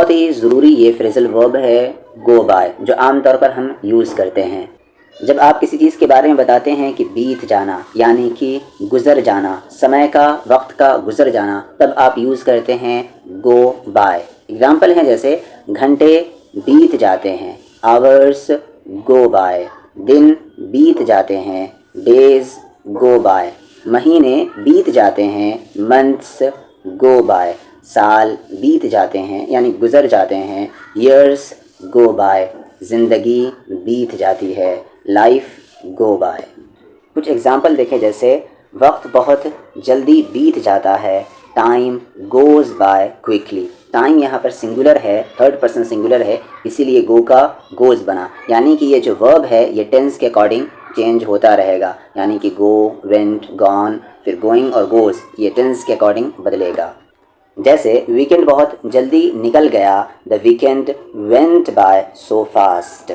बहुत ही ज़रूरी ये फ्रेजल वर्ब है गो बाय, जो आम तौर पर हम यूज़ करते हैं जब आप किसी चीज़ के बारे में बताते हैं कि बीत जाना यानी कि गुज़र जाना, समय का, वक्त का गुज़र जाना, तब आप यूज़ करते हैं गो बाय। एग्ज़ाम्पल हैं जैसे घंटे बीत जाते हैं, आवर्स गो बाय, दिन बीत जाते हैं, डेज गो बाय, महीने बीत जाते हैं, मंथ्स गो बाय, साल बीत जाते हैं यानी गुज़र जाते हैं, ईयर्स गो बाय, ज़िंदगी बीत जाती है, लाइफ गो बाय। कुछ एग्ज़ाम्पल देखें जैसे वक्त बहुत जल्दी बीत जाता है, time goes bye quickly. Time यहाँ पर सिंगुलर है, थर्ड पर्सन सिंगुलर है, इसीलिए गो का गोज़ बना, यानी कि ये जो वर्ब है ये टेंस के अकॉर्डिंग चेंज होता रहेगा, यानी कि गो, वेंट, गॉन, फिर गोइंग और गोज़, ये टेंस के अकॉर्डिंग बदलेगा। जैसे वीकेंड बहुत जल्दी निकल गया, the weekend went by so fast.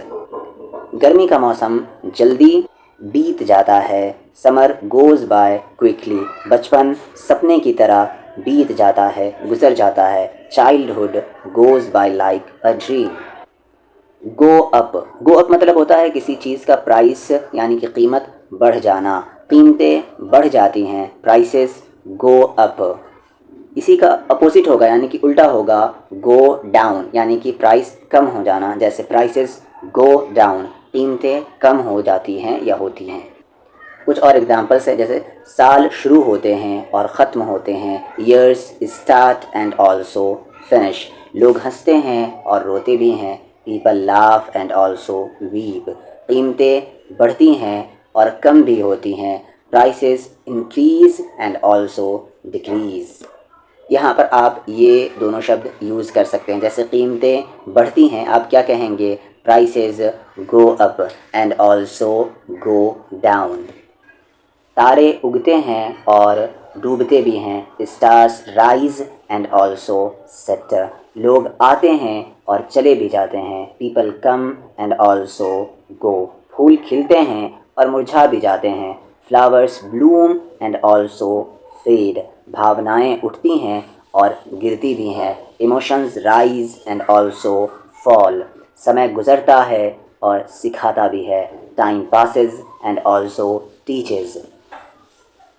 गर्मी का मौसम जल्दी बीत जाता है, समर गोज़ बाय क्विकली। बचपन सपने की तरह बीत जाता है, गुज़र जाता है, childhood goes bye like a dream. Go up मतलब होता है किसी चीज़ का प्राइस यानी कि कीमत बढ़ जाना, कीमतें बढ़ जाती हैं, प्राइसेस गो अप। इसी का अपोजिट होगा यानी कि उल्टा होगा गो डाउन, यानी कि प्राइस कम हो जाना, जैसे प्राइसेस गो डाउन, कीमतें कम हो जाती हैं या होती हैं। कुछ और एग्जांपल्स है जैसे साल शुरू होते हैं और ख़त्म होते हैं, years start and also finish. लोग हंसते हैं और रोते भी हैं, people laugh and also weep. कीमतें बढ़ती हैं और कम भी होती हैं, prices increase and also decrease. यहाँ पर आप ये दोनों शब्द यूज़ कर सकते हैं, जैसे कीमतें बढ़ती हैं आप क्या कहेंगे, prices go up and also go down. तारे उगते हैं और डूबते भी हैं, stars rise and also set. लोग आते हैं और चले भी जाते हैं, people come and also go. फूल खिलते हैं और मुरझा भी जाते हैं, flowers bloom and also fade. भावनाएं उठती हैं और गिरती भी हैं, emotions rise and also fall. समय गुजरता है और सिखाता भी है, time passes and also teaches.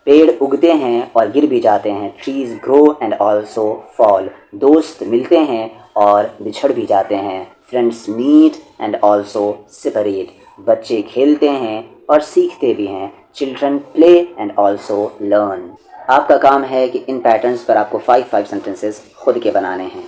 पेड़ उगते हैं और गिर भी जाते हैं, trees grow and also fall. दोस्त मिलते हैं और बिछड़ भी जाते हैं, friends meet and also separate. बच्चे खेलते हैं और सीखते भी हैं, children play and also learn. आपका काम है कि इन पैटर्न्स पर आपको 5 सेंटेंसेस खुद के बनाने हैं।